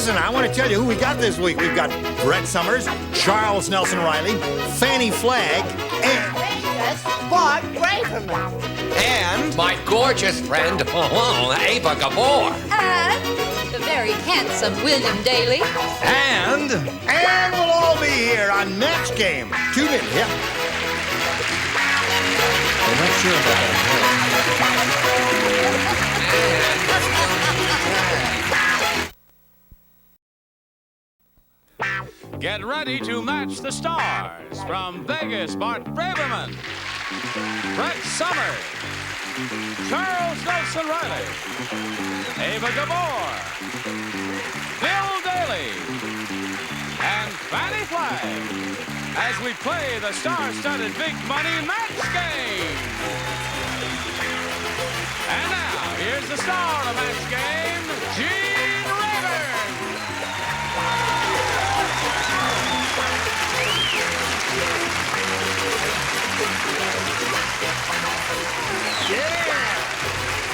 Listen, I want to tell you who we got this week. We've got Brett Summers, Charles Nelson Riley, Fanny Flagg, and Bart Braverman. And my gorgeous friend, Ava Gabor. And the very handsome William Daly. And we'll all be here on Match Game. Tune in, yeah. I'm not sure about that. Get ready to match the stars. From Vegas, Bart Braverman, Brett Summers, Charles Nelson Riley, Ava Gabor, Bill Daly, and Fanny Flagg as we play the star-studded Big Money Match Game. And now, here's the star of Match Game, Gene Rayburn. Yeah!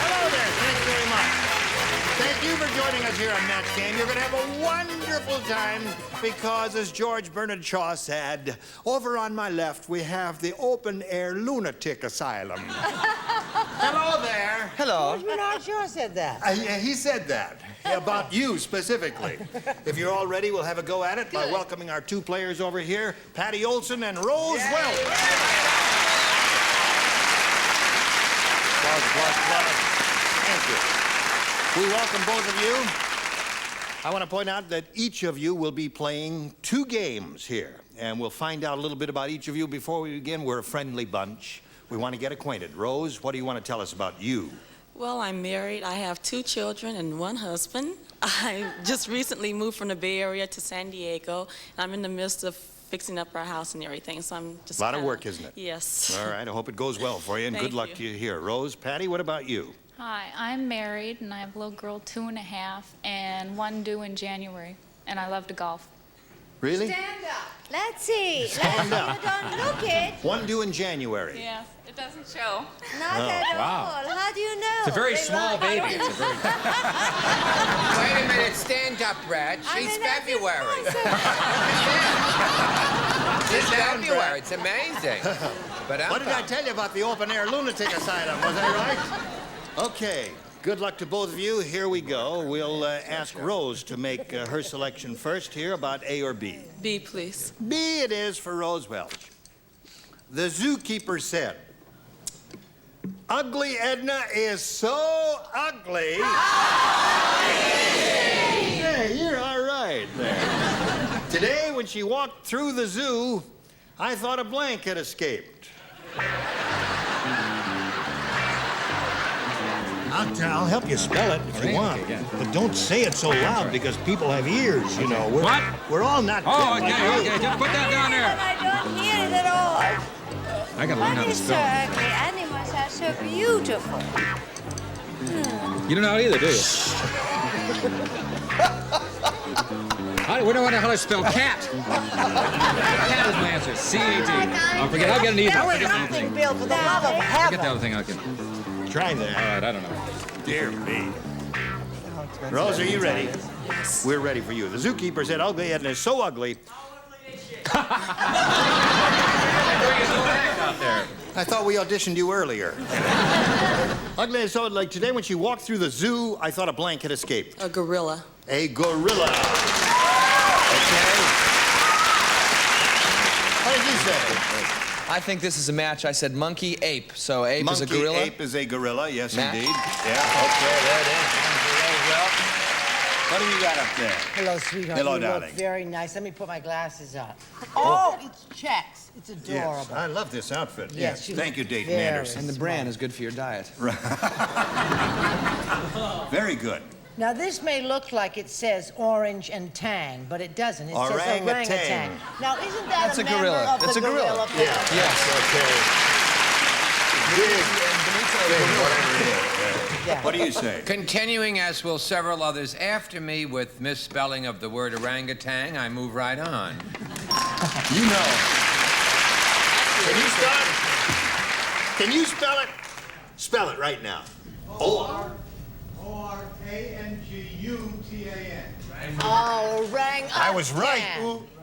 Hello there. Thank you very much. Thank you for joining us here on Match Game. You're going to have a wonderful time because, as George Bernard Shaw said, over on my left we have the open-air lunatic asylum. Hello there. Hello. George Bernard Shaw said that. He said that. About you specifically. If you're all ready, we'll have a go at it by welcoming our two players over here, Patty Olson and Rose Welch. Applause. Thank you. We welcome both of you. I want to point out that each of you will be playing 2 games here, and we'll find out a little bit about each of you before we begin. We're a friendly bunch. We want to get acquainted. Rose, what do you want to tell us about you? Well, I'm married. I have 2 children and 1 husband. I just recently moved from the Bay Area to San Diego, and I'm in the midst of fixing up our house and everything, so I'm just A lot of work, isn't it? Yes. All right, I hope it goes well for you, and good luck to you here. Rose, Patty, what about you? Hi, I'm married, and I have a little girl, 2.5, and 1 due in January, and I love to golf. Really? Stand up. Let's see. Stand up. You don't look it. 1 due in January. Yes, it doesn't show. Not at all. How do you know? It's a very small baby. It's a very... Wait a minute. Stand up, Brad. She's February. It's February. It's amazing. But what did I tell you about the open-air lunatic asylum? Was I right? Okay. Good luck to both of you. Here we go. We'll ask Rose to make her selection first here about A or B. B, please. B it is for Rose Welch. The zookeeper said, "Ugly Edna is so ugly." Hey, you're all right there. Today, when she walked through the zoo, I thought a blank had escaped. I'll help you spell it if you want. Okay, yeah. But don't say it so loud because people have ears, you know. We're all not Oh, like okay, you. okay. Just put that down there. I don't hear it at all. I gotta learn how What to is so spell. ugly? Animals are so beautiful. You don't know it either, do you? We don't know how to spell cat. Cat is my answer. C-A-T. I'll forget. I'll get an E. I'll forget the other Something, thing. Bill, for the love of Forget the heaven. other thing. I'll get. Try that. All right, I don't know. Dear me. Rose, are you ready? Yes. We're ready for you. The zookeeper said Ugly Edna is so ugly. I thought we auditioned you earlier. Ugly is so like today when she walked through the zoo, I thought a blank had escaped. A gorilla. A gorilla. Okay. What did you say? I think this is a match. I said monkey, ape. So ape is a gorilla. Monkey ape is a gorilla, yes, Match. indeed. Yeah, okay, there it is. Well, what do you got up there? Hello, sweetheart. Hello, you darling. Look very nice. Let me put my glasses on. Oh, it's checks. It's adorable. Yes, I love this outfit. Yes, you Thank you, look Dayton very Anderson. And the bran is good for your diet. Very good. Now, this may look like it says orange and tang, but it doesn't. It says Orangutan. orangutan. Now, isn't that That's a a member gorilla. of That's the a gorilla. gorilla family? Yes, okay. Yeah. What do you say? Continuing, as will several others after me, with misspelling of the word orangutan, I move right on. You know. Can you spell it? Can you spell it? Spell it right now. O-R-A-N-G-U-T-A-N. Oh, orangutan. I was right.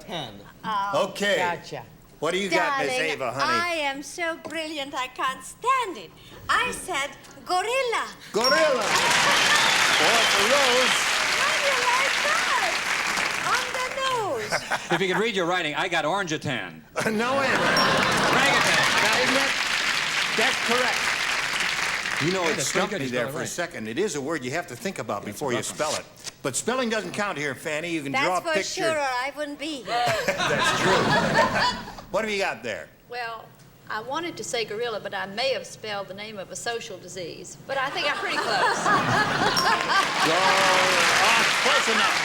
10. Okay. Gotcha. What do you got, Miss Ava, honey? I am so brilliant, I can't stand it. I said gorilla. Gorilla. Or for Rose. How do you like that? On the nose. If you could read your writing, I got orangutan. No way. Orangutan. Now, isn't that? That's correct. You know, it that's stumped pretty me good. You there spelled it for a right. second. It is a word you have to think about before you spell it. But spelling doesn't count here, Fanny. You can draw a That's for picture. sure, or I wouldn't be here. That's true. What have you got there? Well, I wanted to say gorilla, but I may have spelled the name of a social disease. But I think I'm pretty close. Close enough.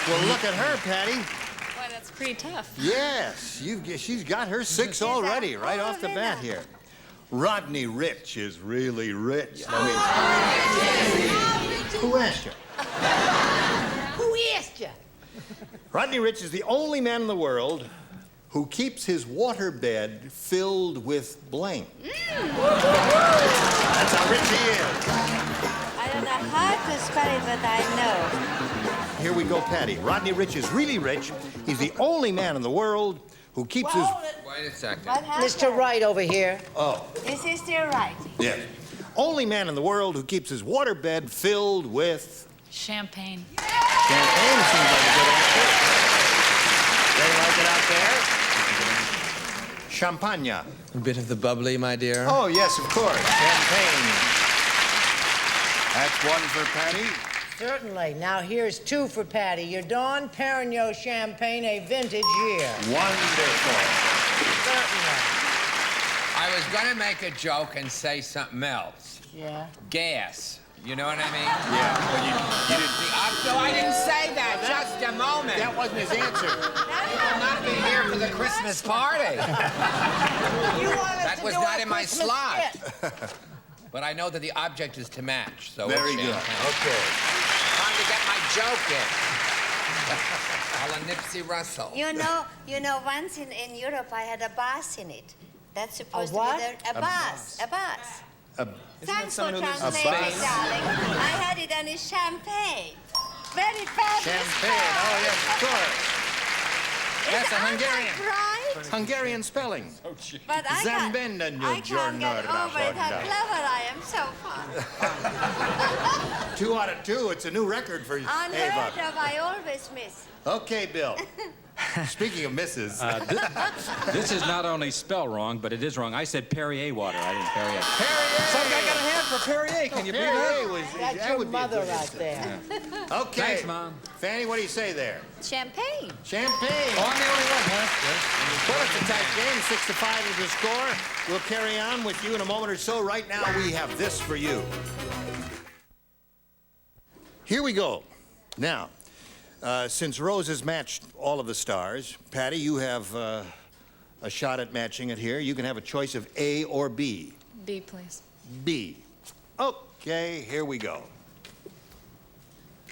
Well, look at her, Patty. Boy, that's pretty tough. Yes, she's got her 6 already, right off the bat here. Rodney Rich is really rich. Who asked you? Who asked you? Rodney Rich is the only man in the world who keeps his waterbed filled with blank. That's how rich he is. I don't know how to spell it, but I know. Here we go, Patty. Rodney Rich is really rich. He's the only man in the world who keeps his... Wait a second. What happened? Mr. Wright over here. Oh, This is still right. yes. Only man in the world who keeps his waterbed filled with... Champagne. Champagne seems like a good answer. They like it out there? Champagne. A bit of the bubbly, my dear. Oh, yes, of course. Champagne. That's 1 for Patty. Certainly. Now here's 2 for Patty. Your Don Perignon champagne, a vintage year. Wonderful. Certainly. I was going to make a joke and say something else. Yeah. Gas. You know what I mean? Yeah, well, you didn't... No, I didn't say that. Just a moment. That wasn't his answer. You will not be here for the Christmas party. That was not in my slot. But I know that the object is to match, so Very it's good. champagne. Okay. Trying to get my joke in. A la Nipsey Russell. You know, once in Europe, I had a bass in it. That's supposed what? to be a bass. A bass. Thanks for someone who lives in translating, space? darling. I had it and it's champagne. Very bad. Champagne. Oh, yes, of course. That's a Hungarian. Right? Hungarian spelling. But I can't get Zambenda over it. How clever I am. So fun. 2 out of 2. It's a new record for Ava. Unheard of. I always miss. Okay, Bill. Speaking of misses. This is not only spelled wrong, but it is wrong. I said Perrier water. I didn't Perrier. Some guy got a hand for Perrier. Can you believe Perrier that? was... That's that your would be a mother good right answer. there. Okay. Thanks, Mom. Fanny, what do you say there? Champagne. Champagne. Oh, I'm the only one, huh? Well, it's a tight game. 6-5 is the score. We'll carry on with you in a moment or so. Right now, we have this for you. Here we go. Now, since Rose has matched all of the stars, Patty, you have a shot at matching it here. You can have a choice of A or B. B, please. B. Okay, here we go.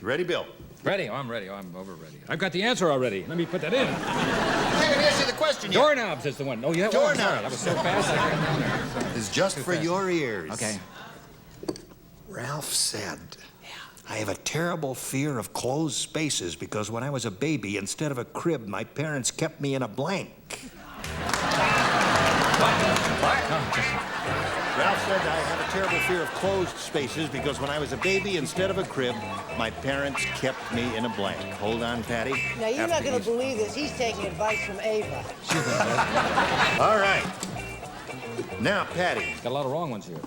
Ready, Bill? Ready? Oh, I'm ready. Oh, I'm over ready. I've got the answer already. Let me put that in. I haven't answered the question yet. Doorknobs is the one. Oh, yeah. Doorknobs. That was so fast. I got down there. It's just for your ears. Okay. Ralph said, I have a terrible fear of closed spaces because when I was a baby, instead of a crib, my parents kept me in a blank. Ralph said, I have a terrible fear of closed spaces because when I was a baby, instead of a crib, my parents kept me in a blank. Hold on, Patty. Now, you're not going to believe this. He's taking advice from Ava. All right. Now, Patty. Got a lot of wrong ones here.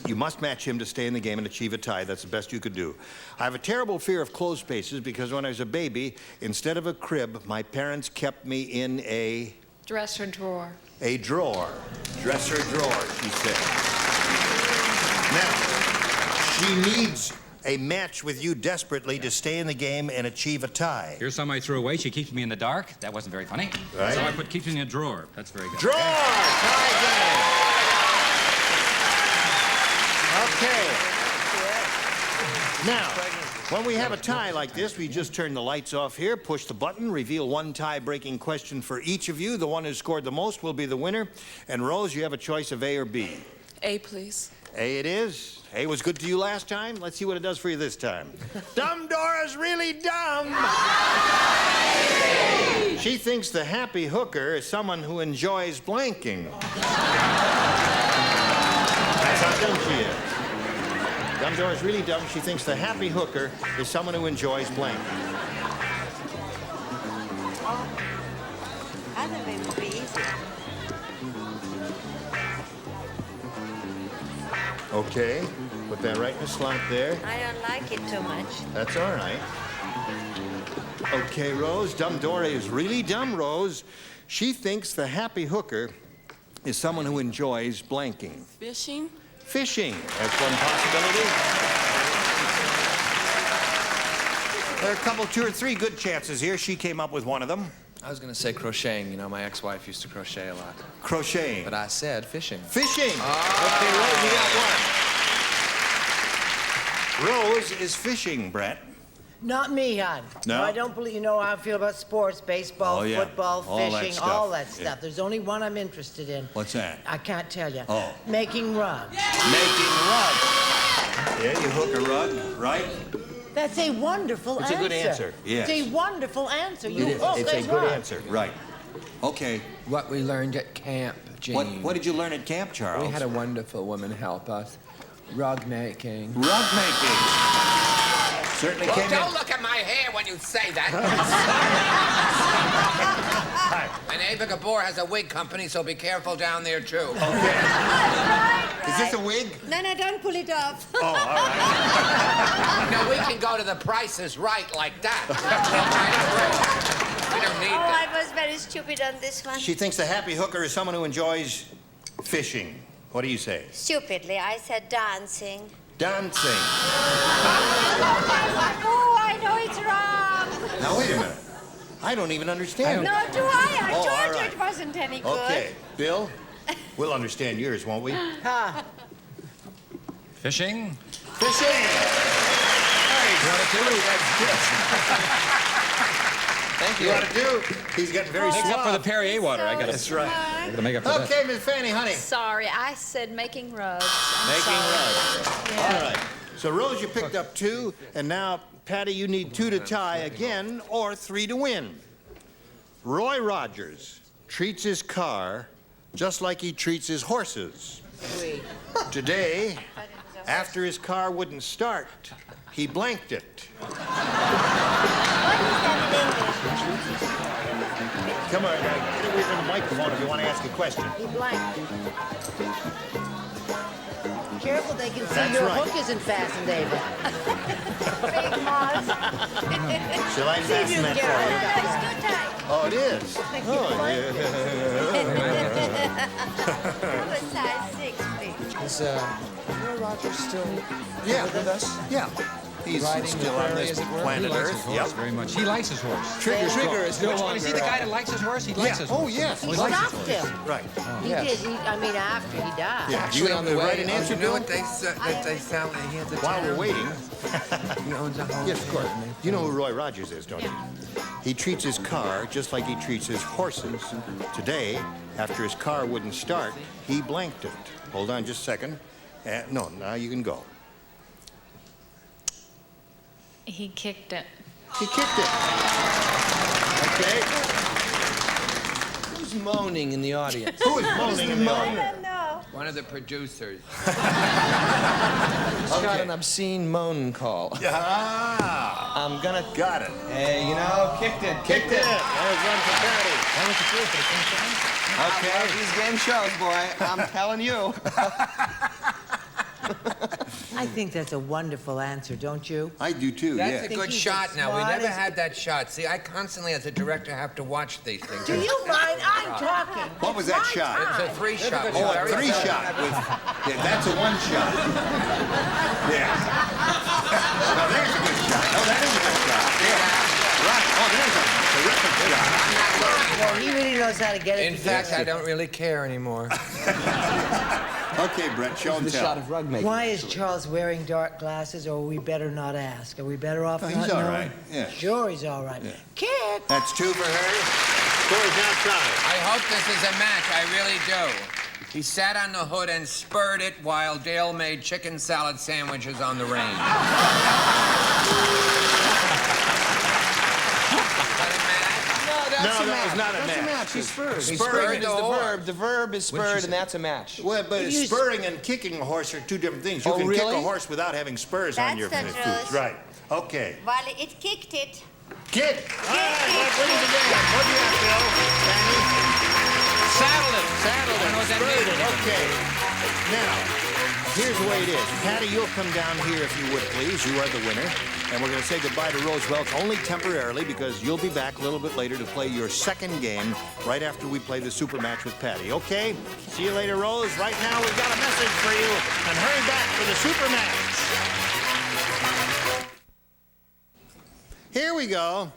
You must match him to stay in the game and achieve a tie. That's the best you could do. I have a terrible fear of closed spaces because when I was a baby, instead of a crib, my parents kept me in a... Dresser drawer. A drawer. Dresser drawer, she said. Now, she needs a match with you desperately to stay in the game and achieve a tie. Here's some I threw away. She keeps me in the dark. That wasn't very funny. Right. So I put keeps me in a drawer. That's very good. Drawer! Tie game. Okay. Now, when we have a tie like this, we just turn the lights off here, push the button, reveal one tie-breaking question for each of you. The one who scored the most will be the winner. And Rose, you have a choice of A or B. A, please. A it is. Hey, it was good to you last time. Let's see what it does for you this time. Dumb Dora's really dumb. She thinks the happy hooker is someone who enjoys blanking. That's how dumb she is. Dumb Dora's really dumb. She thinks the happy hooker is someone who enjoys blanking. Other way would be easier. Okay, put that right in the slot there. I don't like it too much. That's all right. Okay, Rose, Dumb Dora is really dumb, Rose. She thinks the happy hooker is someone who enjoys blanking. Fishing? Fishing, that's one possibility. There are a couple, 2 or 3 good chances here. She came up with one of them. I was going to say crocheting. You know, my ex-wife used to crochet a lot. Crocheting. But I said fishing. Fishing. Oh. Okay, Rose, you got one. Rose is fishing, Brett. Not me, hon. No? I don't believe, you know how I feel about sports, baseball, Oh, yeah. football, All that fishing, stuff. all that Yeah. stuff. There's only one I'm interested in. What's that? I can't tell you. Oh. Making rugs. Making rugs. Yeah, you hook a rug, right? That's a wonderful It's a answer. good answer, yes. It's a wonderful answer. You hook It's a good rug. answer, right. Okay. What we learned at camp, Gene. What did you learn at camp, Charles? We had a wonderful woman help us. Rug making. Rug making. Certainly Well, came don't in. look at my hair when you say that. And Ava Gabor has a wig company, so be careful down there, too. Okay. Is this a wig? No, don't pull it off. Oh, all right. No, we can go to the Price is Right like that. We don't need Oh, that. I was very stupid on this one. She thinks the happy hooker is someone who enjoys fishing. What do you say? Stupidly, I said dancing. Dancing. Oh, I know it's wrong. Now, wait a minute. I don't even understand. No, do I? I Oh, all told you right. it wasn't any good. Okay, Bill, we'll understand yours, won't we? Ha. Fishing? Fishing! Thank you. You ought to do. He's getting very Make up for the suave. Perrier water. I got That's right. I gotta make up for that. Okay, Miss Fanny, honey. Sorry, I said making rugs. I'm Making sorry. rugs. All right. So, Rose, you picked up 2, and now, Patty, you need 2 to tie again or 3 to win. Roy Rogers treats his car just like he treats his horses. Today, after his car wouldn't start, he blanked it. Come on, get away from the microphone if you want to ask a question. He blanked. Careful, they can see That's your right. hook isn't fastened, Ava. Big Moss. Shall I See if you fasten can that get for it. you? It's too tight. Oh, it is. Oh, It was size 6, please. Is Roy Rogers still yeah. with us? Yeah. He's Riding still the on prairie, this as it were? He planet likes his Earth. horse very much. He likes his horse. Trigger's Trigger gone. is no longer. Is he the guy that likes his horse? He likes his Oh, horse. yes. He He likes his stopped horse. him. Right. He Yes. did. I mean, after he died. Yeah. You Actually, have on the the way. right answer, You know Bill? what they sell? He has a While we're town. waiting, He owns a whole yes, of course. town. You know who Roy Rogers is, don't you? He treats his car just like he treats his horses. Today, after his car wouldn't start, he blanked it. Hold on just a second. No, now you can go. He kicked it. He kicked it. Okay. Who's moaning in the audience? Who is moaning in the I audience? don't know. One of the producers. He's got an obscene moan call. Ah, I'm gonna. got it. Hey, you know, kicked it. Kicked it. There's one for Patty. Why don't you do it for the same time? Okay. These game shows, boy. I'm telling you. I think that's a wonderful answer, don't you? I do too, That's yeah. a think good he's shot as now. We smart never as- had that shot. See, I constantly, as a director, have to watch these things. Do you mind? I'm talking. What was that shot? It's a 3-shot. Oh, a Very 3-shot with. Yeah, that's a 1-shot. Yeah. Now there's a good shot. Oh, that is a good shot. Yeah. Right. Oh, there's a terrific shot. Well, he really knows how to get it In fact, I don't really care anymore. Okay, Brett, show and The shot tell. of rug making. Why is Charles wearing dark glasses, or we better not ask? Are we better off Oh, not he's all knowing? right, yeah. Sure, he's all right. Kick. That's 2 for her. Score's now tied. I hope this is a match. I really do. He sat on the hood and spurred it while Dale made chicken salad sandwiches on the range. No, that was not a match. That's a match. He spurred. He Spurring spurred is the the horse. verb. The verb is spurred, and that's a match. Well, but spurring and kicking a horse are two different things. You Oh, can kick really? a horse without having spurs on your That's the feet. truth. Right. Okay. Well, it kicked it. Kick. All right, that brings the game. What do you have, Bill? Fanny? Saddle it. Saddled I don't know what it. that Spurred means. it. Okay. Now, here's the way it is. Patty, you'll come down here if you would, please. You are the winner. And we're going to say goodbye to Rose Welch only temporarily because you'll be back a little bit later to play your second game right after we play the super match with Patty. Okay? See you later, Rose. Right now, we've got a message for you. And hurry back for the super match. Here we go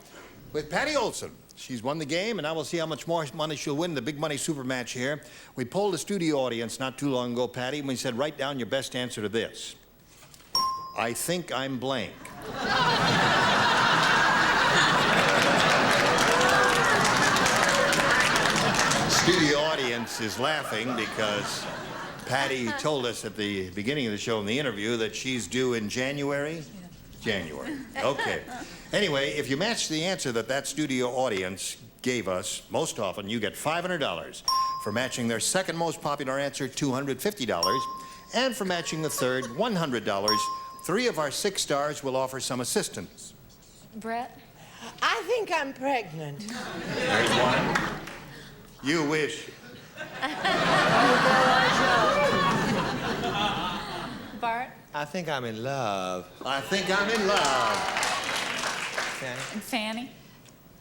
with Patty Olson. She's won the game, and now we'll see how much more money she'll win in the big money super match here. We polled the studio audience not too long ago, Patty, and we said, write down your best answer to this. I think I'm blank. Studio audience is laughing because Patty told us at the beginning of the show in the interview that she's due in January. January. Okay. Anyway, if you match the answer that studio audience gave us, most often you get $500. For matching their second most popular answer, $250. And for matching the third, $100. 3 of our 6 stars will offer some assistance. Brett? I think I'm pregnant. There's one. You wish. Bart? I think I'm in love. I think I'm in love. Fanny? And Fanny?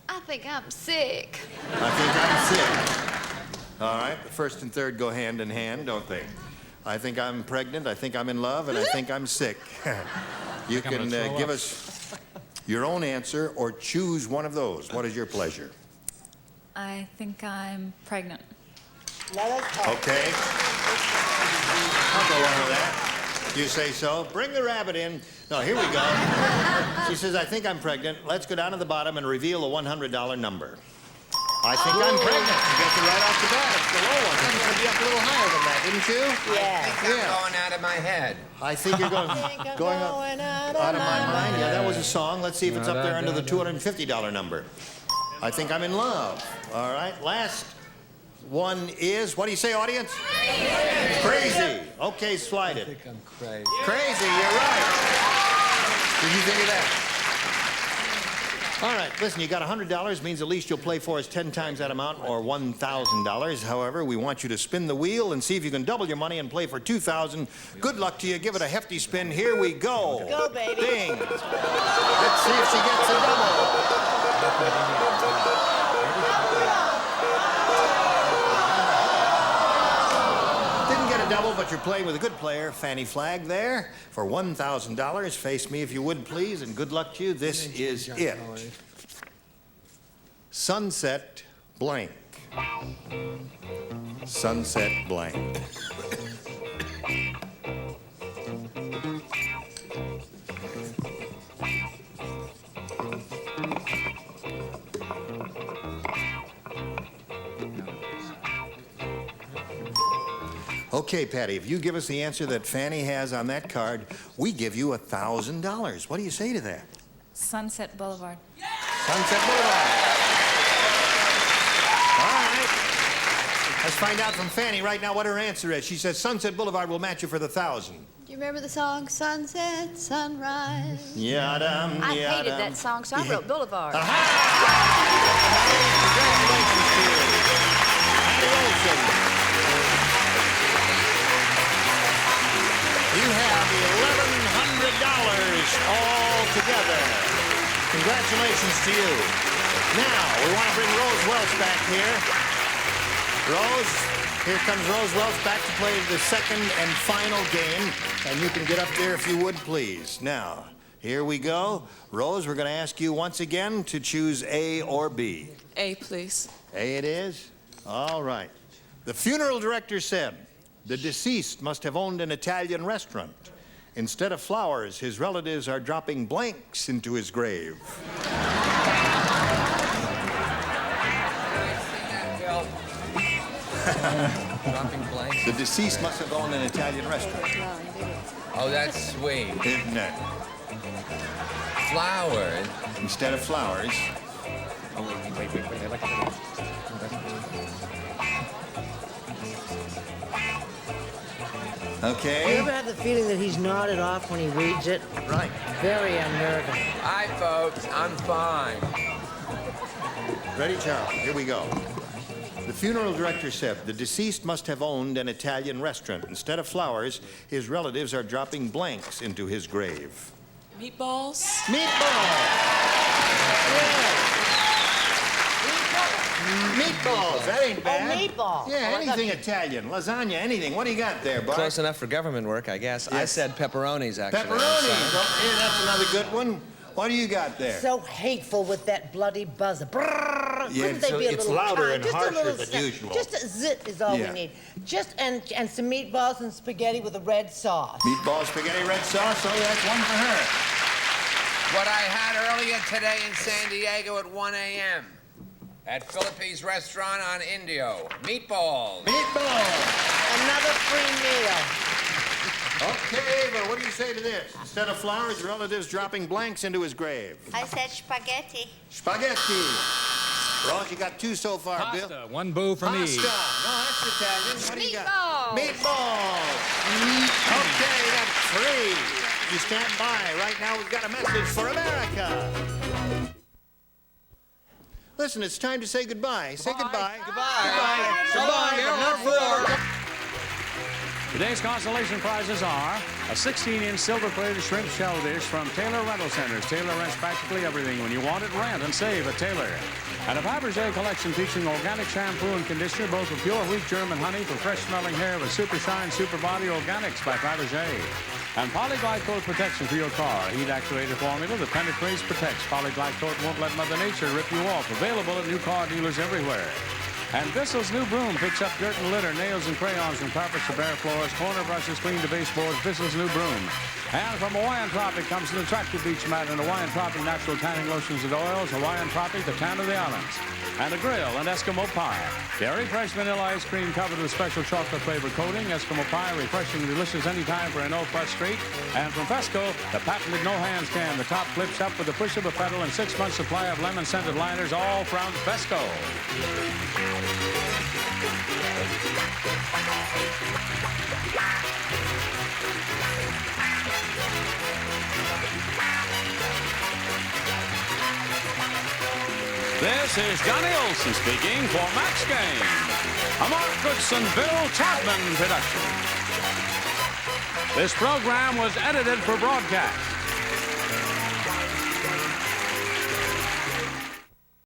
I think I'm sick. I think I'm sick. All right, the first and third go hand in hand, don't they? I think I'm pregnant, I think I'm in love, and I think I'm sick. You can give us your own answer or choose one of those. What is your pleasure? I think I'm pregnant. Let us hope. Okay. I'll go on with that. You say so. Bring the rabbit in. No, here we go. She says, I think I'm pregnant. Let's go down to the bottom and reveal the $100 number. I think I'm pregnant. You guessed it right off the bat. It's the low one. I think you'd be up a little higher than that, didn't you? Yeah. I think I'm going out of my head. I think you're going, going out of my mind. Yeah, that was a song. Let's see if it's up there under the $250 number. I think I'm in love. All right. Last one is, what do you say, audience? Crazy. Okay, slide it. I think I'm crazy. Crazy, you're right. Did you think of that? All right, listen, you got $100, means at least you'll play for us 10 times that amount, or $1,000. However, we want you to spin the wheel and see if you can double your money and play for $2,000. Good luck to you. Give it a hefty spin. Here we go. Go, baby. Ding. Let's see if she gets a double. Double, but you're playing with a good player. Fanny Flagg there for $1,000. Face me if you would, please, and good luck to you. This is it. Sunset blank. Sunset blank. Okay, Patty, if you give us the answer that Fanny has on that card, we give you $1,000. What do you say to that? Sunset Boulevard. Sunset Boulevard. All right. Let's find out from Fanny right now what her answer is. She says Sunset Boulevard will match you for the $1,000. Do you remember the song Sunset, Sunrise? Yadam, I yadam. hated that song, so I wrote Boulevard. Congratulations to you. Patty Olson. You have $1,100 all together. Congratulations to you. Now, we want to bring Rose Welch back here. Rose, here comes Rose Welch back to play the second and final game. And you can get up there if you would, please. Now, here we go. Rose, we're going to ask you once again to choose A or B. A, please. A it is? All right. The funeral director said the deceased must have owned an Italian restaurant. Instead of flowers, his relatives are dropping blanks into his grave. Dropping blanks. The deceased must have owned an Italian restaurant. Oh, that's sweet. Isn't it? Flowers. Instead of flowers. Oh, wait. I like it. Okay. You ever have the feeling that he's nodded off when he reads it? Right. Very unnerving. Hi, folks. I'm fine. Ready, Charles? Here we go. The funeral director said the deceased must have owned an Italian restaurant. Instead of flowers, his relatives are dropping blanks into his grave. Meatballs? Meatballs, that ain't bad. Oh, meatballs. Yeah, Oh, I thought anything Italian. Lasagna, anything. What do you got there, Bart? Close enough for government work, I guess. I Yes. said pepperonis, actually. Pepperoni. Yeah, that's another good one. What do you got there? So hateful with that bloody buzzer. Brrr. Yeah, Couldn't they be a it's little louder kind? and Just a harsher little than snap. usual. Just a zit is all Yeah. we need. Just and some meatballs and spaghetti with a red sauce. Meatball, spaghetti, red sauce. Oh, that's one for her. What I had earlier today in San Diego at 1 a.m. at Philippe's restaurant on Indio. Meatballs. Another free meal. Okay, but what do you say to this? Instead of flowers, relatives dropping blanks into his grave. I said spaghetti. Spaghetti. Ross, you got two so far, Bill. Pasta, one boo for me. Pasta. No, that's Italian. What do you got? Meatballs. Meatballs. Okay, that's three. You stand by. Right now, we've got a message for America. Listen, it's time to say goodbye. Say goodbye. Goodbye. So long, But not forever. Today's consolation prizes are a 16-inch silver-plated shrimp shell dish from Taylor Rental Centers. Taylor rents practically everything. When you want it, rent and save at Taylor. And a Fabergé collection featuring organic shampoo and conditioner, both with pure wheat German honey for fresh-smelling hair with Super Shine Super Body Organics by Fabergé. And Polyglycol protection for your car. Heat-activated formula that penetrates, protects. Polyglycol won't let Mother Nature rip you off. Available at new car dealers everywhere. And Bristol's new broom picks up dirt and litter, nails and crayons from carpets to bare floors, corner brushes clean to baseboards. Bristol's new broom. And from Hawaiian Tropic comes an attractive beach mat and Hawaiian Tropic natural tanning lotions and oils. Hawaiian Tropic, the tan of the islands. And a grill and Eskimo pie. Dairy fresh vanilla ice cream covered with special chocolate flavored coating. Eskimo pie, refreshing and delicious anytime for a no-fuss treat. And from Fesco, the patented no-hands can. The top flips up with the push of a pedal and 6 months supply of lemon-scented liners, all from Fesco. This is Johnny Olson speaking for Match Game, a Mark Goodson, Bill Chapman production. This program was edited for broadcast.